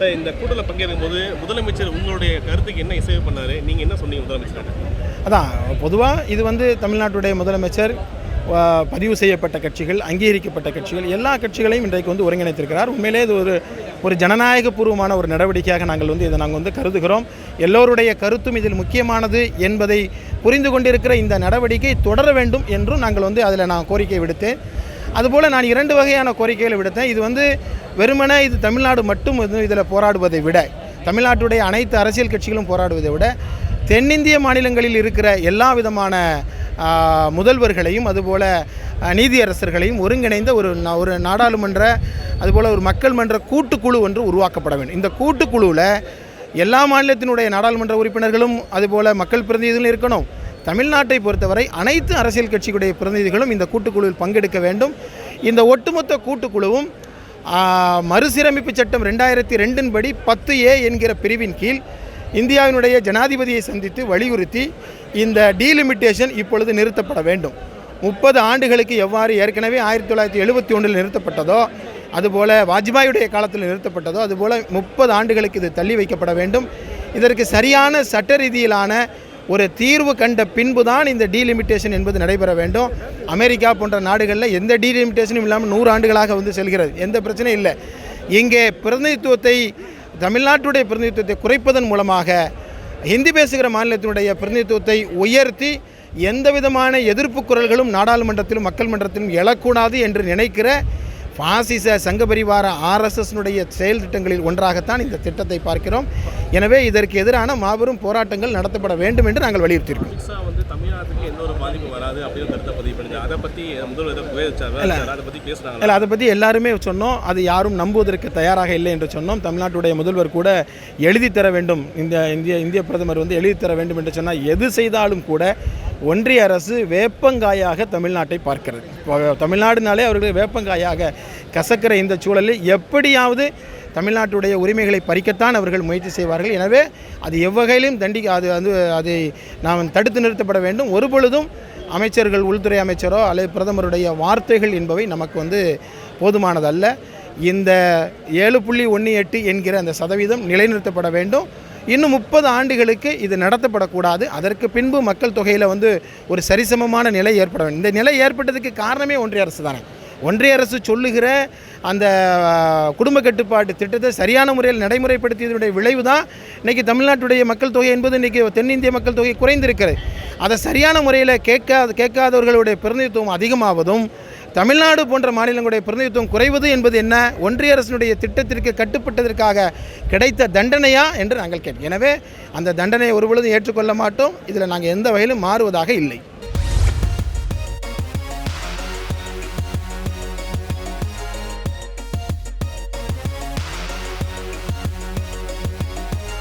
Sir, இந்த கூட்டத்தில் பங்கேற்கும் போது முதலமைச்சர் உங்களுடைய கருத்துக்கு என்ன இசைவு பண்ணார்? நீங்கள் என்ன சொன்னீங்க முதலமைச்சர்? அதான் பொதுவாக இது தமிழ்நாட்டுடைய முதலமைச்சர் பதிவு செய்யப்பட்ட கட்சிகள், அங்கீகரிக்கப்பட்ட கட்சிகள், எல்லா கட்சிகளையும் இன்றைக்கு ஒருங்கிணைத்திருக்கிறார். உண்மையிலே இது ஒரு ஜனநாயகபூர்வமான ஒரு நடவடிக்கையாக நாங்கள் இதை நாங்கள் கருதுகிறோம். எல்லோருடைய கருத்தும் இதில் முக்கியமானது என்பதை புரிந்து கொண்டிருக்கிற இந்த நடவடிக்கை தொடர வேண்டும் என்றும் நாங்கள் அதில் நான் கோரிக்கை விடுத்தேன். அதுபோல் நான் 2 வகையான கோரிக்கைகளை விடுத்தேன். இது வெறுமனே இது தமிழ்நாடு மட்டும் இதில் போராடுவதை விட, தமிழ்நாட்டுடைய அனைத்து அரசியல் கட்சிகளும் போராடுவதை விட, தென்னிந்திய மாநிலங்களில் இருக்கிற எல்லா விதமான முதல்வர்களையும் அதுபோல் நீதியரசர்களையும் ஒருங்கிணைந்த ஒரு நாடாளுமன்ற அதுபோல் ஒரு மக்கள் மன்ற கூட்டுக்குழு ஒன்று உருவாக்கப்பட வேண்டும். இந்த கூட்டுக்குழுவில் எல்லா மாநிலத்தினுடைய நாடாளுமன்ற உறுப்பினர்களும் அதுபோல் மக்கள் பிரதிநிதிகளும் இருக்கணும். தமிழ்நாட்டை பொறுத்தவரை அனைத்து அரசியல் கட்சிகளுடைய பிரதிநிதிகளும் இந்த கூட்டுக்குழுவில் பங்கெடுக்க வேண்டும். இந்த ஒட்டுமொத்த கூட்டுக்குழுவும் மறுசீரமைப்பு சட்டம் 2002 படி 10A என்கிற பிரிவின் கீழ் இந்தியாவினுடைய ஜனாதிபதியை சந்தித்து வலியுறுத்தி இந்த டீலிமிட்டேஷன் இப்பொழுது நிறுத்தப்பட வேண்டும். 30 ஆண்டுகளுக்கு எவ்வாறு ஏற்கனவே 1971 நிறுத்தப்பட்டதோ, அதுபோல் வாஜ்பாயுடைய காலத்தில் நிறுத்தப்பட்டதோ, அதுபோல் 30 ஆண்டுகளுக்கு இது தள்ளி வைக்கப்பட வேண்டும். இதற்கு சரியான சட்ட ரீதியிலான ஒரு தீர்வு கண்ட பின்பு தான் இந்த டீலிமிட்டேஷன் என்பது நடைபெற வேண்டும். அமெரிக்கா போன்ற நாடுகளில் எந்த டீலிமிட்டேஷனும் இல்லாமல் 100 ஆண்டுகளாக செல்கிறது. எந்த பிரச்சனையும் இல்லை. இங்கே பிரதிநிதித்துவத்தை, தமிழ்நாட்டுடைய பிரதிநிதித்துவத்தை குறைப்பதன் மூலமாக ஹிந்தி பேசுகிற மாநிலத்தினுடைய பிரதிநிதித்துவத்தை உயர்த்தி எந்த விதமான எதிர்ப்பு குரல்களும் நாடாளுமன்றத்திலும் மக்கள் மன்றத்திலும் எழக்கூடாது என்று நினைக்கிற பாசிச சங்கபரிவார RSSனுடைய செயல் திட்டங்களில் ஒன்றாகத்தான் இந்த திட்டத்தை பார்க்கிறோம். எனவே இதற்கு எதிரான மாபெரும் போராட்டங்கள் நடத்தப்பட வேண்டும் என்று நாங்கள் வலியுறுத்தியிருக்கோம். தமிழ்நாட்டுக்கு எந்த ஒரு பாதிப்பு வராது அப்படின்னு கருத்தை பதிவு பண்ணி அதை பற்றி அதை பற்றி எல்லாருமே சொன்னோம். அது யாரும் நம்புவதற்கு தயாராக இல்லை என்று சொன்னோம். தமிழ்நாட்டுடைய முதல்வர் கூட எழுதி தர வேண்டும், இந்திய பிரதமர் எழுதி தர வேண்டும் என்று சொன்னால் எது செய்தாலும் கூட ஒன்றிய அரசு வேப்பங்காயாக தமிழ்நாட்டை பார்க்கிறது. தமிழ்நாடுனாலே அவர்கள் வேப்பங்காயாக கசக்கிற இந்த சூழலில் எப்படியாவது தமிழ்நாட்டுடைய உரிமைகளை பறிக்கத்தான் அவர்கள் முயற்சி செய்வார்கள். எனவே அது எவ்வகையிலும் அதை நாம் தடுத்து நிறுத்தப்பட வேண்டும். ஒருபொழுதும் அமைச்சர்கள், உள்துறை அமைச்சரோ அல்லது பிரதமருடைய வார்த்தைகள் என்பவை நமக்கு போதுமானதல்ல. இந்த 7.18 என்கிற அந்த சதவீதம் நிலைநிறுத்தப்பட வேண்டும். இன்னும் 30 ஆண்டுகளுக்கு இது நடத்தப்படக்கூடாது. அதற்கு பின்பு மக்கள் தொகையில் ஒரு சரிசமமான நிலை ஏற்பட வேண்டும். இந்த நிலை ஏற்பட்டதுக்கு காரணமே ஒன்றிய அரசு தானே. ஒன்றிய அரசு சொல்லுகிற அந்த குடும்ப கட்டுப்பாட்டு திட்டத்தை சரியான முறையில் நடைமுறைப்படுத்தியதனுடைய விளைவு தான் இன்றைக்கி தமிழ்நாட்டுடைய மக்கள் தொகை என்பது இன்றைக்கி தென்னிந்திய மக்கள் தொகை குறைந்திருக்கிறது. அதை சரியான முறையில் கேட்காதவர்களுடைய பிரதிநிதித்துவம் அதிகமாவதும், தமிழ்நாடு போன்ற மாநிலங்களுடைய பிரதிநிதித்துவம் குறைவது என்பது என்ன? ஒன்றிய அரசினுடைய திட்டத்திற்கு கட்டுப்பட்டதற்காக கிடைத்த தண்டனையா என்று நாங்கள் கேட்கிறோம். எனவே அந்த தண்டனையை ஒருபொழுதும் ஏற்றுக்கொள்ள மாட்டோம். இதில் நாங்கள் எந்த வகையிலும் மாறுவதாக இல்லை.